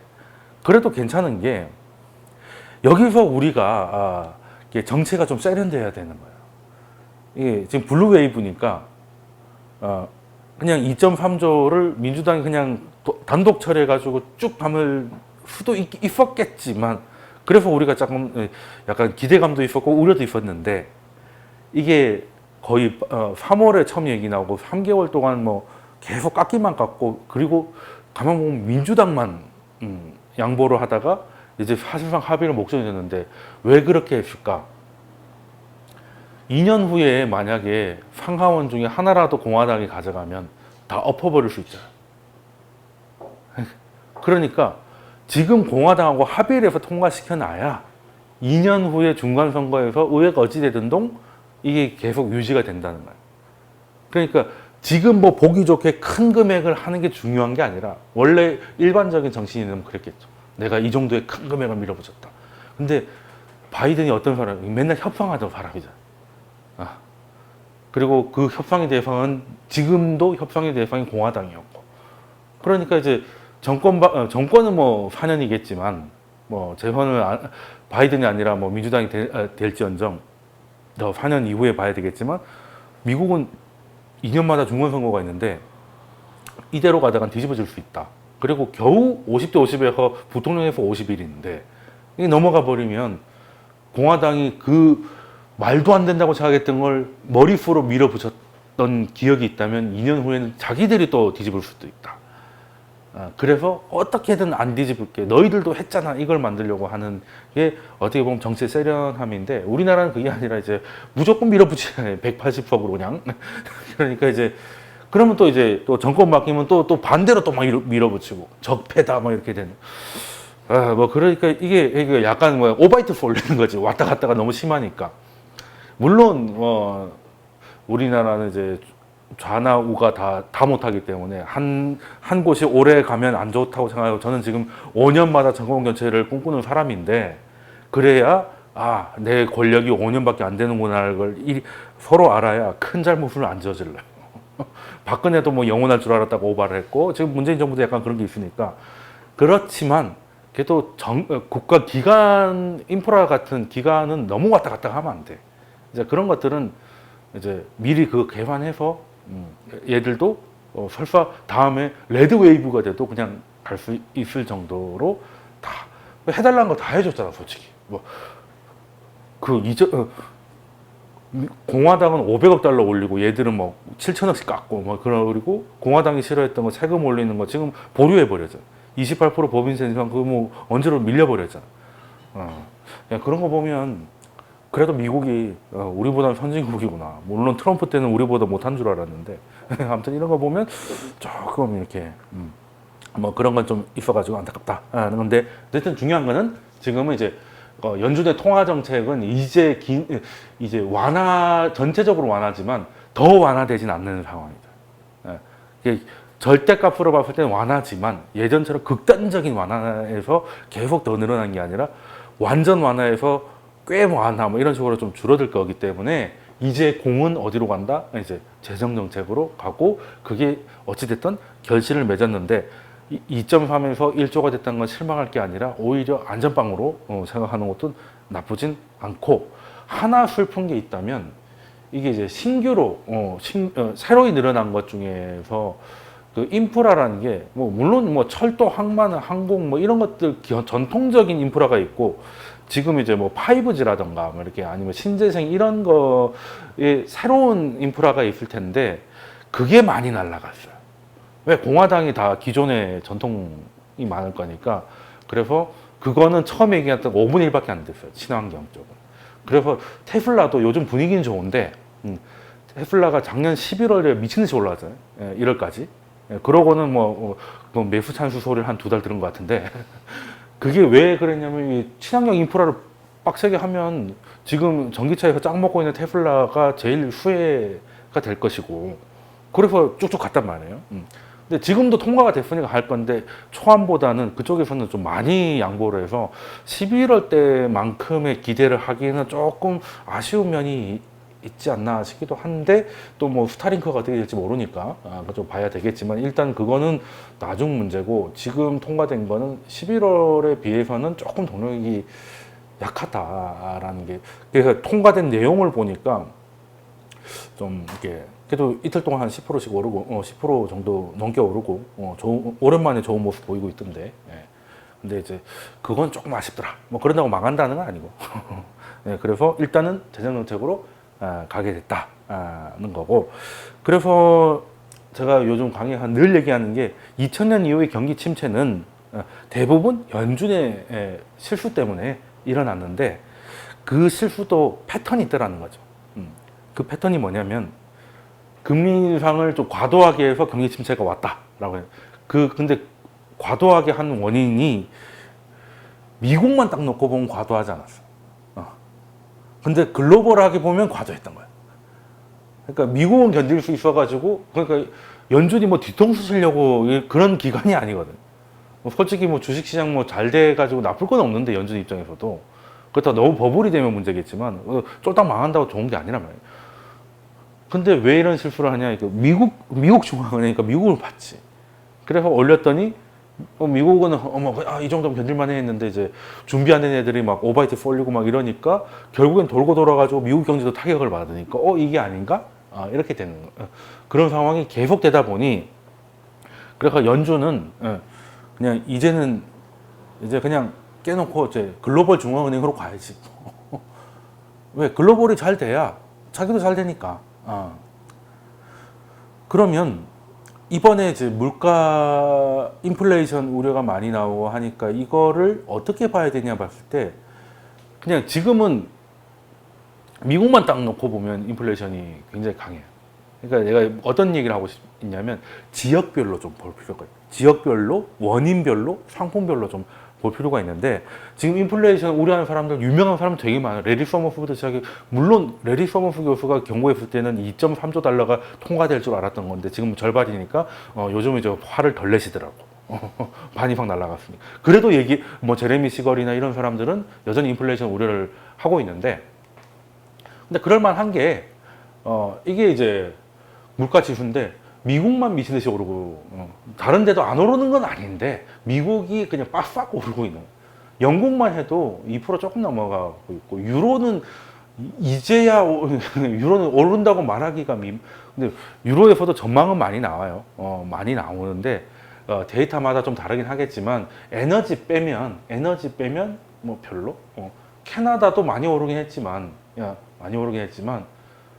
그래도 괜찮은 게 여기서 우리가 정체가 좀 세련돼야 되는 거예요. 이게 지금 블루 웨이브니까 그냥 2.3조를 민주당이 그냥 단독 처리해가지고 쭉 담을 수도 있었겠지만 그래서 우리가 조금 약간 기대감도 있었고 우려도 있었는데 이게 거의 3월에 처음 얘기 나오고 3개월 동안 뭐 계속 깎기만 깎고 그리고 가만 보면 민주당만 양보를 하다가 이제 사실상 합의를 못 정해졌는데 왜 그렇게 했을까? 2년 후에 만약에 상하원 중에 하나라도 공화당이 가져가면 다 엎어버릴 수 있잖아요. 그러니까 지금 공화당하고 합의를 해서 통과시켜놔야 2년 후에 중간선거에서 의회가 어찌되든 동 이게 계속 유지가 된다는 거예요. 그러니까 지금 뭐 보기 좋게 큰 금액을 하는 게 중요한 게 아니라 원래 일반적인 정치인은 그랬겠죠. 내가 이 정도의 큰 금액을 밀어붙였다. 근데 바이든이 어떤 사람이 맨날 협상하던 사람이잖아. 그리고 그 협상의 대상은 지금도 협상의 대상이 공화당이었고. 그러니까 이제 정권은 뭐 4년이겠지만 뭐 재선을 바이든이 아니라 뭐 민주당이 될지언정 더 4년 이후에 봐야 되겠지만 미국은 2년마다 중간선거가 있는데 이대로 가다간 뒤집어질 수 있다. 그리고 겨우 50대 50에서 부통령에서 51인데 이게 넘어가 버리면 공화당이 그 말도 안 된다고 생각했던 걸 머릿수로 밀어붙였던 기억이 있다면 2년 후에는 자기들이 또 뒤집을 수도 있다. 그래서 어떻게든 안 뒤집을게. 너희들도 했잖아. 이걸 만들려고 하는 게 어떻게 보면 정치의 세련함인데 우리나라는 그게 아니라 이제 무조건 밀어붙이잖아요. 180석으로 그냥. 그러니까 이제 그러면 또 이제 또 정권 바뀌면 또 반대로 또 막 밀어붙이고 적폐다 막 이렇게 되는. 뭐 그러니까 이게 약간 뭐 오바이트 쏠리는 거지. 왔다 갔다가 너무 심하니까. 물론 우리나라는 이제 좌나 우가 다 못하기 때문에 한 곳이 오래 가면 안 좋다고 생각하고 저는 지금 5년마다 정권 교체를 꿈꾸는 사람인데 그래야 내 권력이 5년밖에 안 되는구나를 걸 서로 알아야 큰 잘못을 안 저질러요. 박근혜도 뭐 영원할 줄 알았다고 오바를 했고 지금 문재인 정부도 약간 그런 게 있으니까 그렇지만 그래도 국가 기관 인프라 같은 기관은 너무 왔다 갔다 하면 안 돼. 이제 그런 것들은 이제 미리 개관해서 얘들도 설사 다음에 레드 웨이브가 돼도 그냥 갈 수 있을 정도로 다 해달라는 거 다 해줬잖아, 솔직히. 공화당은 500억 달러 올리고 얘들은 뭐 7천억씩 깎고 그리고 공화당이 싫어했던 거 세금 올리는 거 지금 보류해 버렸잖아. 28% 법인세 인상 그거 뭐 언제로 밀려버렸잖아. 그런 거 보면 그래도 미국이 우리보다는 선진국이구나. 물론 트럼프 때는 우리보다 못한 줄 알았는데 아무튼 이런 거 보면 조금 이렇게 뭐 그런 건 좀 있어가지고 안타깝다 하는 건데 어쨌든 중요한 거는 지금은 이제 연준의 통화 정책은 이제 전체적으로 완화지만 더 완화되진 않는 상황이다. 절대값으로 봤을 때는 완화지만 예전처럼 극단적인 완화에서 계속 더 늘어난 게 아니라 완전 완화에서 꽤 완화 뭐 이런 식으로 좀 줄어들 거기 때문에 이제 공은 어디로 간다? 이제 재정 정책으로 가고 그게 어찌됐든 결실을 맺었는데 2.3에서 1조가 됐다는 건 실망할 게 아니라 오히려 안전빵으로 생각하는 것도 나쁘진 않고 하나 슬픈 게 있다면 이게 이제 신규로 새로이 늘어난 것 중에서 그 인프라라는 게 뭐 물론 뭐 철도, 항만, 항공 뭐 이런 것들 전통적인 인프라가 있고 지금 이제 뭐 5G라던가 뭐 이렇게 아니면 신재생 이런 거에 새로운 인프라가 있을 텐데 그게 많이 날아갔어요. 왜 공화당이 다 기존의 전통이 많을 거니까 그래서 그거는 처음 얘기했던 5분의 1밖에 안 됐어요. 친환경 쪽은. 그래서 테슬라도 요즘 분위기는 좋은데 테슬라가 작년 11월에 미친 듯이 올라왔잖아요. 1월까지. 그러고는 뭐 매수 찬스 소리를 한 2달 들은 것 같은데 그게 왜 그랬냐면 이 친환경 인프라를 빡세게 하면 지금 전기차에서 짱 먹고 있는 테슬라가 제일 수혜가 될 것이고 그래서 쭉쭉 갔단 말이에요. 근데 지금도 통과가 됐으니까 할 건데 초안보다는 그쪽에서는 좀 많이 양보를 해서 11월 때만큼의 기대를 하기에는 조금 아쉬운 면이 있지 않나 싶기도 한데 또 뭐 스타링크가 어떻게 될지 모르니까 좀 봐야 되겠지만 일단 그거는 나중 문제고 지금 통과된 거는 11월에 비해서는 조금 동력이 약하다라는 게 그래서 통과된 내용을 보니까 좀 이렇게 그래도 이틀 동안 한 10%씩 오르고 10% 정도 넘게 오르고 오랜만에 좋은 모습 보이고 있던데. 예. 근데 이제 그건 조금 아쉽더라. 뭐 그런다고 망한다는 건 아니고. 예, 그래서 일단은 재정 정책으로 가게 됐다는 거고. 그래서 제가 요즘 강의에 늘 얘기하는 게 2000년 이후의 경기 침체는 대부분 연준의 실수 때문에 일어났는데 그 실수도 패턴이 있더라는 거죠. 그 패턴이 뭐냐면 금리 인상을 좀 과도하게 해서 경기 침체가 왔다라고 해요. 근데 과도하게 한 원인이 미국만 딱 놓고 보면 과도하지 않았어. 근데 글로벌하게 보면 과도했던 거야. 그러니까 미국은 견딜 수 있어가지고 그러니까 연준이 뭐 뒤통수 치려고 그런 기관이 아니거든. 솔직히 뭐 주식시장 뭐 잘 돼가지고 나쁠 건 없는데 연준 입장에서도 그렇다고 너무 버블이 되면 문제겠지만 쫄딱 망한다고 좋은 게 아니란 말이야. 근데 왜 이런 실수를 하냐? 미국 중앙은행이니까 미국을 봤지. 그래서 올렸더니 미국은 이 정도면 견딜만해 했는데 이제 준비 안 된 애들이 막 오바이트 쏠리고 막 이러니까 결국엔 돌고 돌아가지고 미국 경제도 타격을 받으니까 이게 아닌가? 이렇게 되는 거. 그런 상황이 계속되다 보니 그래서 연준은 그냥 이제는 이제 그냥 깨놓고 이제 글로벌 중앙은행으로 가야지. 왜 글로벌이 잘 돼야 자기도 잘 되니까. 그러면 이번에 이제 물가 인플레이션 우려가 많이 나오고 하니까 이거를 어떻게 봐야 되냐 봤을 때 그냥 지금은 미국만 딱 놓고 보면 인플레이션이 굉장히 강해요. 그러니까 내가 어떤 얘기를 하고 싶냐면 지역별로 좀 볼 필요가 있어요. 지역별로, 원인별로, 상품별로 좀 볼 필요가 있는데 지금 인플레이션 우려하는 사람들 유명한 사람 되게 많아요. 레리 서머프부터 시작해 물론 레리 서머프 교수가 경고했을 때는 2.3조 달러가 통과될 줄 알았던 건데 지금 절반이니까 요즘은 이제 화를 덜 내시더라고. 반이 확 날아갔으니까. 그래도 뭐 제레미 시걸이나 이런 사람들은 여전히 인플레이션 우려를 하고 있는데 근데 그럴만한 게 이게 이제 물가 지수인데 미국만 미치듯이 오르고 다른 데도 안 오르는 건 아닌데 미국이 그냥 빡빡 오르고 있는 거예요. 영국만 해도 2% 조금 넘어가고 있고 유로는 이제야 유로는 오른다고 말하기가 근데 유로에서도 전망은 많이 나와요. 많이 나오는데 데이터마다 좀 다르긴 하겠지만 에너지 빼면 뭐 별로 캐나다도 많이 오르긴 했지만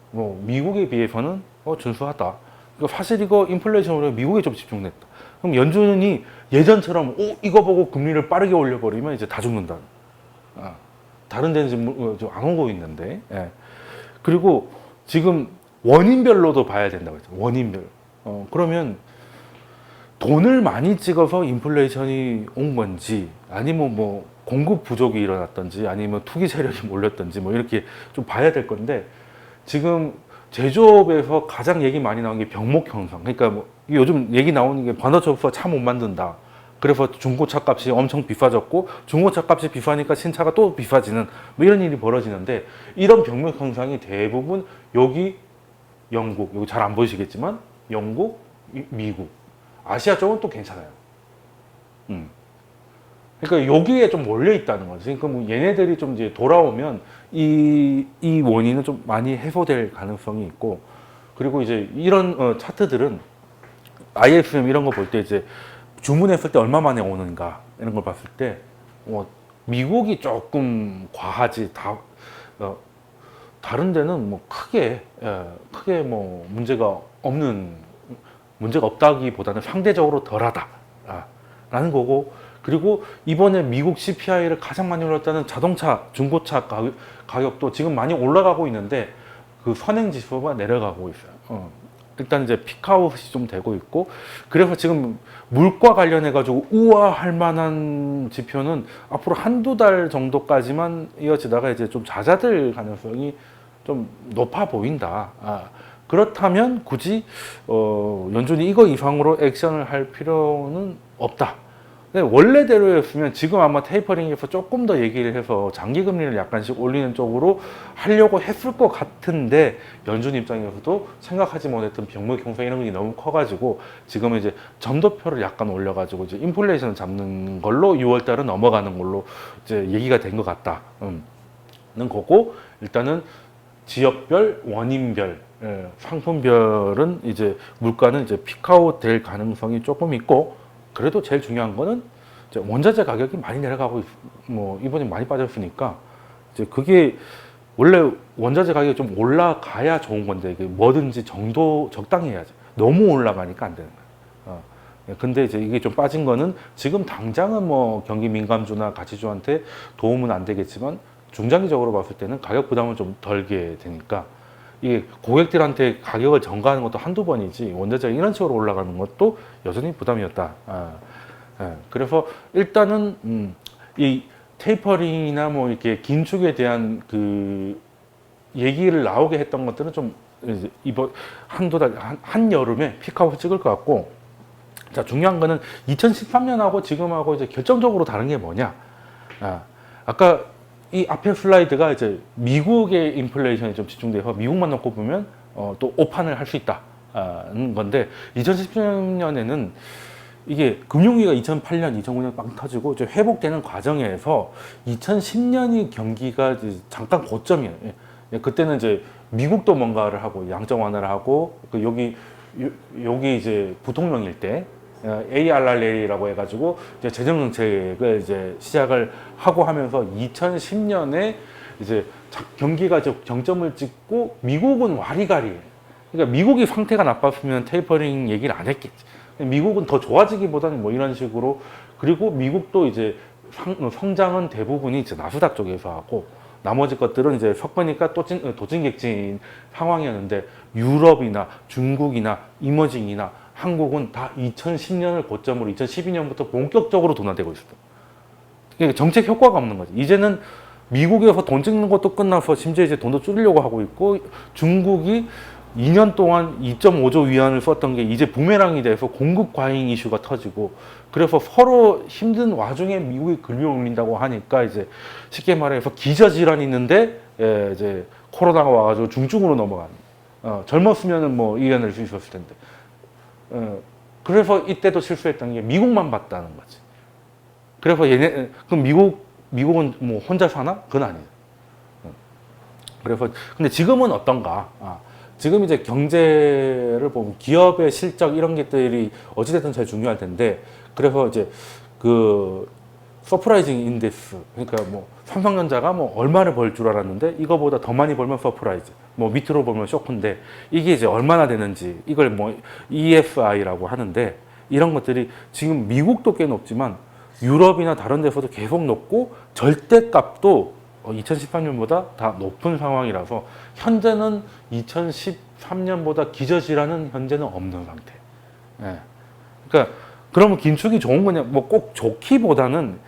뭐 미국에 비해서는 준수하다. 그러니까 사실 이거 인플레이션으로 미국에 좀 집중됐다. 그럼 연준이 예전처럼 이거 보고 금리를 빠르게 올려버리면 이제 다 죽는다. 다른 데는 지금 좀 안 오고 있는데. 예. 그리고 지금 원인별로도 봐야 된다고 했죠. 원인별. 그러면 돈을 많이 찍어서 인플레이션이 온 건지 아니면 뭐 공급 부족이 일어났던지 아니면 투기 세력이 몰렸던지 뭐 이렇게 좀 봐야 될 건데 지금 제조업에서 가장 얘기 많이 나오는 게 병목 현상. 그러니까 뭐 요즘 얘기 나오는 게 반도체 없어 차 못 만든다. 그래서 중고차 값이 엄청 비싸졌고 중고차 값이 비싸니까 신차가 또 비싸지는 뭐 이런 일이 벌어지는데 이런 병목 현상이 대부분 여기 영국, 여기 잘 안 보이시겠지만 영국, 미국, 아시아 쪽은 또 괜찮아요. 그러니까 여기에 좀 몰려 있다는 거죠. 그러니까 뭐 얘네들이 좀 이제 돌아오면 이 원인은 좀 많이 해소될 가능성이 있고 그리고 이제 이런 차트들은 ISM 이런 거 볼 때 이제 주문했을 때 얼마 만에 오는가 이런 걸 봤을 때 미국이 조금 과하지 다른 데는 뭐 크게 뭐 문제가 없다기보다는 상대적으로 덜하다라는 거고 그리고 이번에 미국 CPI를 가장 많이 올렸다는 자동차 중고차 가격도 지금 많이 올라가고 있는데 그 선행 지수가 내려가고 있어요. 일단 이제 피크아웃이 좀 되고 있고 그래서 지금 물과 관련해 가지고 우아할 만한 지표는 앞으로 한두 달 정도까지만 이어지다가 이제 좀 잦아들 가능성이 좀 높아 보인다. 그렇다면 굳이 연준이 이거 이상으로 액션을 할 필요는 없다. 원래대로였으면 지금 아마 테이퍼링에서 조금 더 얘기를 해서 장기 금리를 약간씩 올리는 쪽으로 하려고 했을 것 같은데 연준 입장에서도 생각하지 못했던 병목 형성 이런 게 너무 커가지고 지금은 이제 점도표를 약간 올려가지고 이제 인플레이션을 잡는 걸로 6월달은 넘어가는 걸로 이제 얘기가 된 것 같다는 거고 일단은 지역별 원인별 상품별은 이제 물가는 이제 피크아웃 될 가능성이 조금 있고, 그래도 제일 중요한 거는 이제 원자재 가격이 많이 내려가고 뭐 이번에 많이 빠졌으니까 이제 그게 원래 원자재 가격이 좀 올라가야 좋은 건데 이게 뭐든지 정도 적당히 해야지. 너무 올라가니까 안 되는 거야. 근데 이제 이게 좀 빠진 거는 지금 당장은 뭐 경기 민감주나 가치주한테 도움은 안 되겠지만 중장기적으로 봤을 때는 가격 부담을 좀 덜게 되니까 이게 고객들한테 가격을 전가하는 것도 한두 번이지 원자재가 이런 식으로 올라가는 것도 여전히 부담이었다. 그래서 일단은 이 테이퍼링이나 뭐 이렇게 긴축에 대한 그 얘기를 나오게 했던 것들은 좀 이번 한두 달, 한여름에 피크아웃 찍을 것 같고, 자, 중요한 거는 2013년하고 지금하고 이제 결정적으로 다른 게 뭐냐. 아까 이 앞에 슬라이드가 이제 미국의 인플레이션에 좀 집중돼서 미국만 놓고 보면 또 오판을 할 수 있다는 건데, 2013년에는 이게 금융위기가 2008년, 2009년 빵 터지고 이제 회복되는 과정에서 2010년이 경기가 이제 잠깐 고점이에요. 그때는 이제 미국도 뭔가를 하고 양적 완화를 하고 여기 이제 부통령일 때 ARRA라고 해가지고 이제 재정 정책을 이제 시작을 하고 하면서 2010년에 이제 경기가 정점을 찍고 미국은 와리가리. 그러니까 미국이 상태가 나빴으면 테이퍼링 얘기를 안 했겠지. 미국은 더 좋아지기보다는 뭐 이런 식으로, 그리고 미국도 이제 성장은 대부분이 이제 나스닥 쪽에서 하고 나머지 것들은 이제 섞으니까 도찐객진 상황이었는데, 유럽이나 중국이나 이머징이나 한국은 다 2010년을 고점으로 2012년부터 본격적으로 둔화되고 있어요. 그러니까 정책 효과가 없는 거지. 이제는 미국에서 돈 찍는 것도 끝나서 심지어 이제 돈도 줄이려고 하고 있고, 중국이 2년 동안 2.5조 위안을 썼던 게 이제 부메랑이 돼서 공급 과잉 이슈가 터지고, 그래서 서로 힘든 와중에 미국이 금리 올린다고 하니까 이제 쉽게 말해서 기저질환이 있는데 이제 코로나가 와가지고 중증으로 넘어가는. 젊었으면은 뭐 이겨낼 수 있었을 텐데. 그래서 이때도 실수했던 게 미국만 봤다는 거지. 그래서 그럼 미국은 뭐 혼자 사나? 그건 아니에요. 그래서 근데 지금은 어떤가? 지금 이제 경제를 보면 기업의 실적 이런 것들이 어찌됐든 제일 중요할 텐데, 그래서 이제 그 서프라이징 인덱스, 그러니까 뭐 삼성전자가 뭐 얼마를 벌 줄 알았는데 이거보다 더 많이 벌면 서프라이즈, 뭐 밑으로 보면 쇼크인데 이게 이제 얼마나 되는지 이걸 뭐 ESI라고 하는데, 이런 것들이 지금 미국도 꽤 높지만 유럽이나 다른 데서도 계속 높고 절대값도 2013년보다 다 높은 상황이라서 현재는 2013년보다 기저질환은 현재는 없는 상태. 그러니까 그러면 긴축이 좋은 거냐? 뭐 꼭 좋기보다는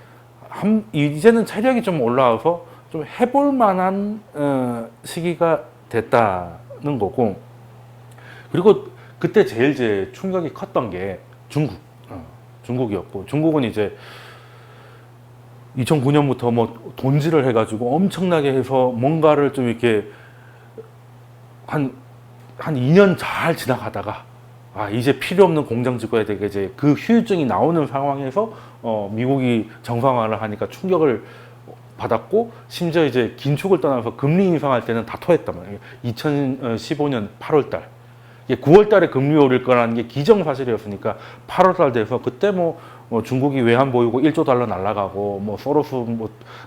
이제는 체력이 좀 올라와서 좀 해볼 만한 시기가 됐다는 거고, 그리고 그때 제일 충격이 컸던 게 중국이었고, 중국은 이제 2009년부터 뭐 돈질을 해가지고 엄청나게 해서 뭔가를 좀 이렇게 한 2년 잘 지나가다가 이제 필요 없는 공장 짓고야 되게 이제 그 후유증이 나오는 상황에서 미국이 정상화를 하니까 충격을 받았고, 심지어 이제 긴축을 떠나서 금리 인상할 때는 다 토했단 말이에요. 2015년 8월 달. 9월 달에 금리 오를 거라는 게 기정사실이었으니까 8월 달 돼서 그때 뭐 중국이 외환 보유고 1조 달러 날라가고 뭐 소로스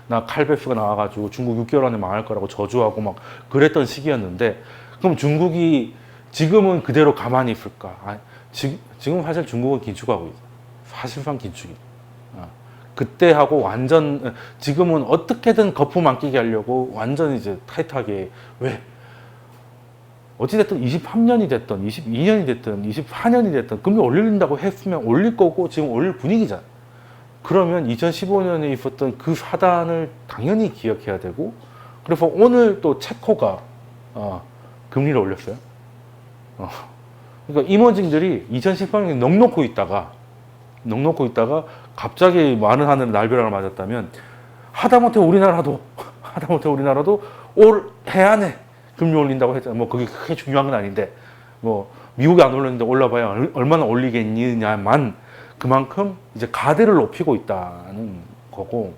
나 칼베스가 나와가지고 중국 6개월 안에 망할 거라고 저주하고 막 그랬던 시기였는데, 그럼 중국이 지금은 그대로 가만히 있을까? 지금 사실 중국은 긴축하고 있어. 사실상 긴축이. 그때하고 완전 지금은 어떻게든 거품 안 끼게 하려고 완전 이제 타이트하게. 왜? 어찌됐든 23년이 됐든 22년이 됐든 24년이 됐든 금리 올린다고 했으면 올릴 거고 지금 올릴 분위기잖아. 그러면 2015년에 있었던 그 사단을 당연히 기억해야 되고, 그래서 오늘 또 체코가 금리를 올렸어요. 그러니까 이머징들이 2018년에 넉넉고 있다가 갑자기 많은 하늘에 날벼락을 맞았다면 하다못해 우리나라도 올해 안에 금리 올린다고 했잖아. 뭐 그게 크게 중요한 건 아닌데, 뭐 미국이 안 올렸는데 올라봐야 얼마나 올리겠느냐만 그만큼 이제 가대를 높이고 있다는 거고.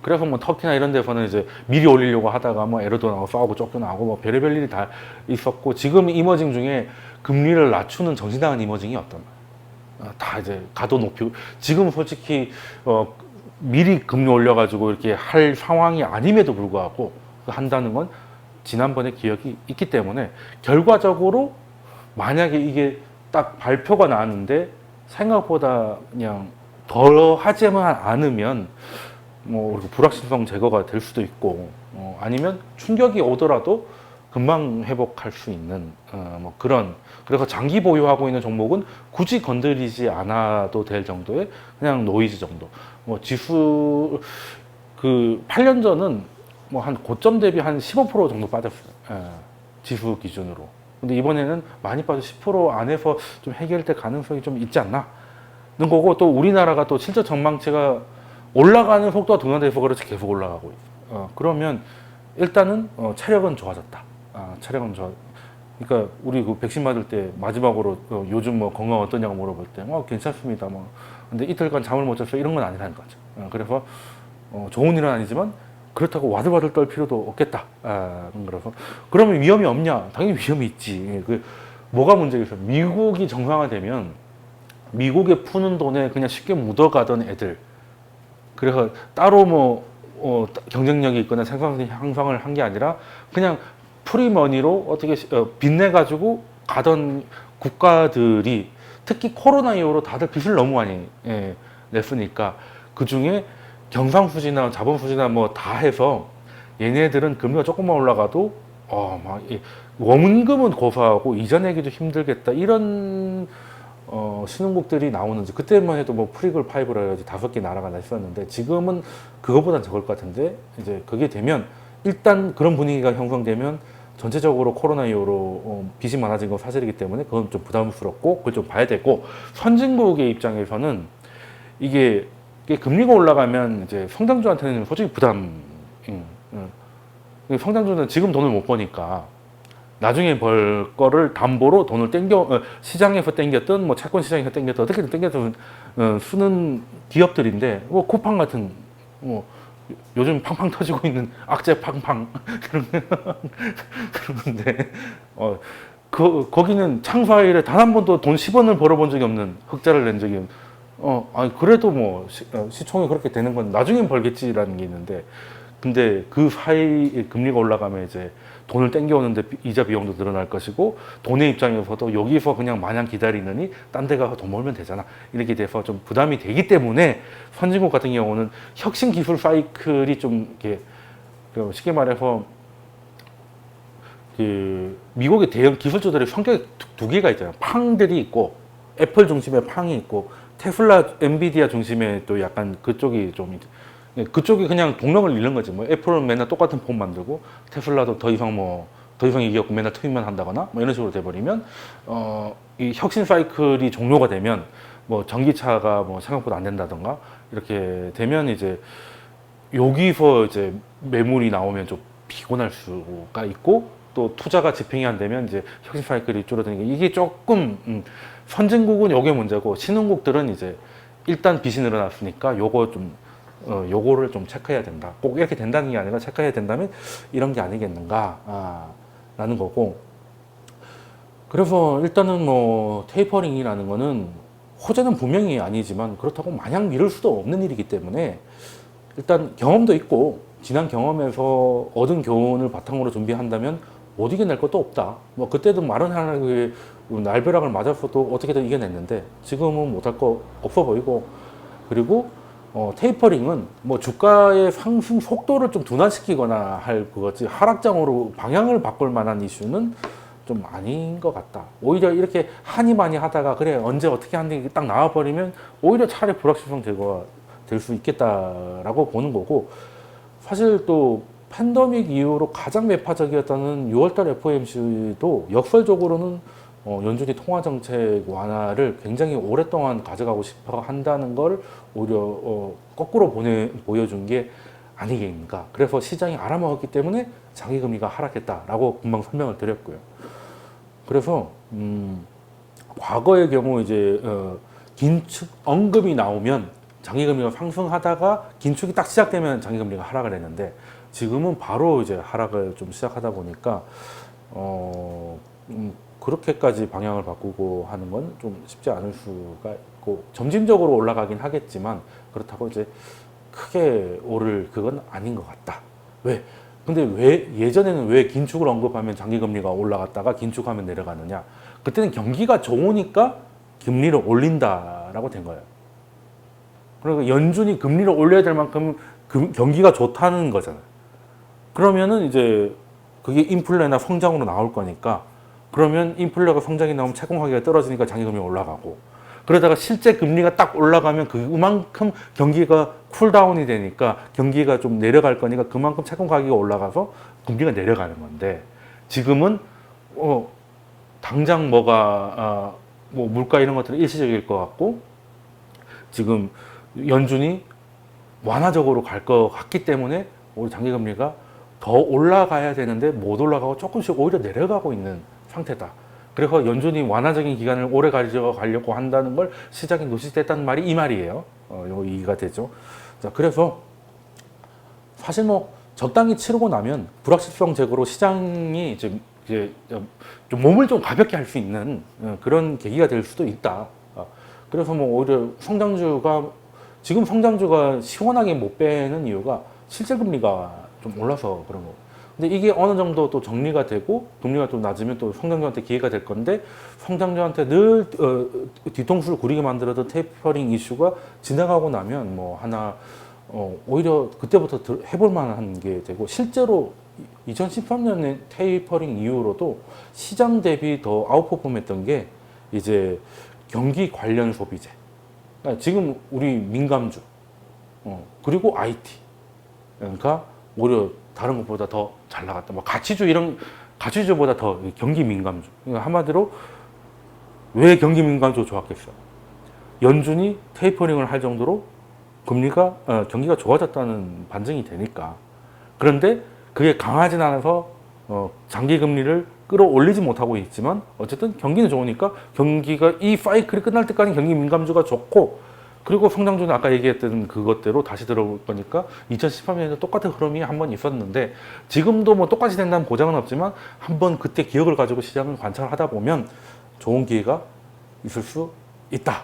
그래서 뭐 터키나 이런 데서는 이제 미리 올리려고 하다가 뭐 에르도안하고 싸우고 쫓겨나고 뭐 별의별 일이 다 있었고, 지금 이머징 중에 금리를 낮추는 정신당한 이머징이 어떤 다 이제 가도 높이고, 지금 솔직히 미리 금리 올려가지고 이렇게 할 상황이 아님에도 불구하고 한다는 건 지난번에 기억이 있기 때문에, 결과적으로 만약에 이게 딱 발표가 나왔는데 생각보다 그냥 덜 하지만 않으면 뭐 불확실성 제거가 될 수도 있고, 아니면 충격이 오더라도 금방 회복할 수 있는 뭐 그런, 그래서 장기 보유하고 있는 종목은 굳이 건드리지 않아도 될 정도의 그냥 노이즈 정도. 뭐 지수 그 8년 전은 뭐 한 고점 대비 한 15% 정도 빠졌어요. 지수 기준으로. 근데 이번에는 많이 빠져 10% 안에서 좀 해결될 가능성이 좀 있지 않나? 는 거고, 또 우리나라가 또 실적 전망치가 올라가는 속도가 둔화돼서 그렇지 계속 올라가고 있어. 그러면 일단은 체력은 좋아졌다. 체력은 좋아. 그러니까 우리 그 백신 맞을 때 마지막으로 요즘 뭐 건강 어떠냐고 물어볼 때 괜찮습니다. 뭐 근데 이틀간 잠을 못 잤어, 이런 건 아니라는 거죠. 그래서 좋은 일은 아니지만 그렇다고 와들와들 떨 필요도 없겠다. 그래서 그러면 위험이 없냐? 당연히 위험이 있지. 그 뭐가 문제겠어? 미국이 정상화되면 미국에 푸는 돈에 그냥 쉽게 묻어가던 애들, 그래서 따로 뭐 경쟁력이 있거나 생산 향상을 한 게 아니라 그냥 프리머니로 어떻게 빚내 가지고 가던 국가들이, 특히 코로나 이후로 다들 빚을 너무 많이 냈으니까, 그 중에 경상수지나 자본수지나 뭐 다 해서 얘네들은 금리가 조금만 올라가도 막 원금은 고사하고 이자 내기도 힘들겠다, 이런 신흥국들이 나오는지, 그때만 해도 뭐 프리글 파이브라 해야지 5개 나라가 있었는데, 지금은 그거보단 적을 것 같은데, 이제 그게 되면, 일단 그런 분위기가 형성되면 전체적으로 코로나 이후로 빚이 많아진 건 사실이기 때문에 그건 좀 부담스럽고, 그걸 좀 봐야 되고, 선진국의 입장에서는 이게 금리가 올라가면 이제 성장주한테는 솔직히 부담. 성장주는 지금 돈을 못 버니까 나중에 벌 거를 담보로 돈을 시장에서 땡겼든 뭐 채권 시장에서 땡겼든 어떻게든 땡겨서 쓰는 기업들인데, 뭐 쿠팡 같은 뭐 요즘 팡팡 터지고 있는 악재 팡팡 그런데 거기는 창사 이래 단 한 번도 돈 10원을 벌어본 적이 없는, 흑자를 낸 적이 그래도 뭐 시총이 그렇게 되는 건 나중엔 벌겠지라는 게 있는데, 근데 그 사이 금리가 올라가면 이제 돈을 땡겨오는데 이자 비용도 늘어날 것이고, 돈의 입장에서도 여기서 그냥 마냥 기다리느니 딴 데 가서 돈 벌면 되잖아, 이렇게 돼서 좀 부담이 되기 때문에, 선진국 같은 경우는 혁신 기술 사이클이 좀 이렇게 쉽게 말해서 그 미국의 대형 기술주들의 성격이 두 개가 있잖아요. 팡들이 있고, 애플 중심의 팡이 있고, 테슬라, 엔비디아 중심의 또 약간 그쪽이 좀, 그쪽이 그냥 동력을 잃는 거지. 뭐 애플은 맨날 똑같은 폰 만들고, 테슬라도 더 이상 이기 없고 맨날 트윗만 한다거나 뭐 이런 식으로 돼버리면, 이 혁신 사이클이 종료가 되면, 뭐 전기차가 뭐 생각보다 안 된다던가 이렇게 되면, 이제 여기서 이제 매물이 나오면 좀 피곤할 수가 있고, 또 투자가 집행이 안 되면 이제 혁신 사이클이 줄어드는 게, 이게 조금 선진국은 요게 문제고, 신흥국들은 이제 일단 빚이 늘어났으니까 요거를 좀 체크해야 된다. 꼭 이렇게 된다는 게 아니라 체크해야 된다면 이런 게 아니겠는가 라는 거고. 그래서 일단은 뭐 테이퍼링이라는 거는 호재는 분명히 아니지만, 그렇다고 마냥 미룰 수도 없는 일이기 때문에, 일단 경험도 있고 지난 경험에서 얻은 교훈을 바탕으로 준비한다면 못 이겨낼 것도 없다. 뭐 그때도 말은 하나의 날벼락을 맞았어도 어떻게든 이겨냈는데, 지금은 못할 거 없어 보이고, 그리고 테이퍼링은 뭐 주가의 상승 속도를 좀 둔화시키거나 할 그거지, 하락장으로 방향을 바꿀 만한 이슈는 좀 아닌 것 같다. 오히려 이렇게 하니 많이 하다가 그래 언제 어떻게 하는 게 딱 나와버리면 오히려 차라리 불확실성 제거가 될 수 있겠다라고 보는 거고, 사실 또 팬데믹 이후로 가장 매파적이었다는 6월달 FOMC도 역설적으로는 연준이 통화정책 완화를 굉장히 오랫동안 가져가고 싶어 한다는 걸 오히려 거꾸로 보여준 게 아니겠습니까? 그래서 시장이 알아먹었기 때문에 장기금리가 하락했다라고 금방 설명을 드렸고요. 그래서 과거의 경우 이제 긴축 언급이 나오면 장기금리가 상승하다가 긴축이 딱 시작되면 장기금리가 하락을 했는데 지금은 바로 이제 하락을 좀 시작하다 보니까 그렇게까지 방향을 바꾸고 하는 건 좀 쉽지 않을 수가 있고 점진적으로 올라가긴 하겠지만 그렇다고 이제 크게 오를 그건 아닌 것 같다. 왜? 근데 왜 예전에는 왜 긴축을 언급하면 장기금리가 올라갔다가 긴축하면 내려가느냐? 그때는 경기가 좋으니까 금리를 올린다라고 된 거예요. 그러니까 연준이 금리를 올려야 될 만큼 경기가 좋다는 거잖아요. 그러면은 이제 그게 인플레나 성장으로 나올 거니까 그러면 인플레가 성장이 나오면 채권 가격이 떨어지니까 장기금리 올라가고 그러다가 실제 금리가 딱 올라가면 그만큼 경기가 쿨다운이 되니까 경기가 좀 내려갈 거니까 그만큼 채권 가격이 올라가서 금리가 내려가는 건데 지금은 당장 뭐가 뭐 물가 이런 것들은 일시적일 것 같고 지금 연준이 완화적으로 갈 것 같기 때문에 오히려 장기금리가 더 올라가야 되는데 못 올라가고 조금씩 오히려 내려가고 있는 상태다. 그래서 연준이 완화적인 기간을 오래 가려고 한다는 걸 시장이 노출됐다는 말이 이 말이에요. 이거 이해가 되죠. 자, 그래서 사실 뭐 적당히 치르고 나면 불확실성 제거로 시장이 이제 좀 몸을 좀 가볍게 할 수 있는 그런 계기가 될 수도 있다. 그래서 뭐 오히려 지금 성장주가 시원하게 못 빼는 이유가 실질 금리가 좀 올라서 그런 거. 근데 이게 어느 정도 또 정리가 되고 금리가 또 낮으면 또 성장주한테 기회가 될 건데 성장주한테 늘 뒤통수를 구리게 만들었던 테이퍼링 이슈가 지나가고 나면 뭐 하나 오히려 그때부터 해볼 만한 게 되고 실제로 2013년에 테이퍼링 이후로도 시장 대비 더 아웃퍼폼했던 게 이제 경기 관련 소비재. 그러니까 지금 우리 민감주 그리고 IT가 오히려 다른 것보다 더 잘 나갔다. 뭐 가치주보다 더 경기 민감주. 그러니까 한마디로 왜 경기 민감주 좋았겠어? 연준이 테이퍼링을 할 정도로 경기가 좋아졌다는 반증이 되니까. 그런데 그게 강하진 않아서 장기 금리를 끌어올리지 못하고 있지만 어쨌든 경기는 좋으니까 경기가 이 사이클이 끝날 때까지 경기 민감주가 좋고 그리고 성장주는 아까 얘기했던 그것대로 다시 들어올 거니까 2018년에도 똑같은 흐름이 한 번 있었는데 지금도 뭐 똑같이 된다는 보장은 없지만 한번 그때 기억을 가지고 시장을 관찰하다 보면 좋은 기회가 있을 수 있다.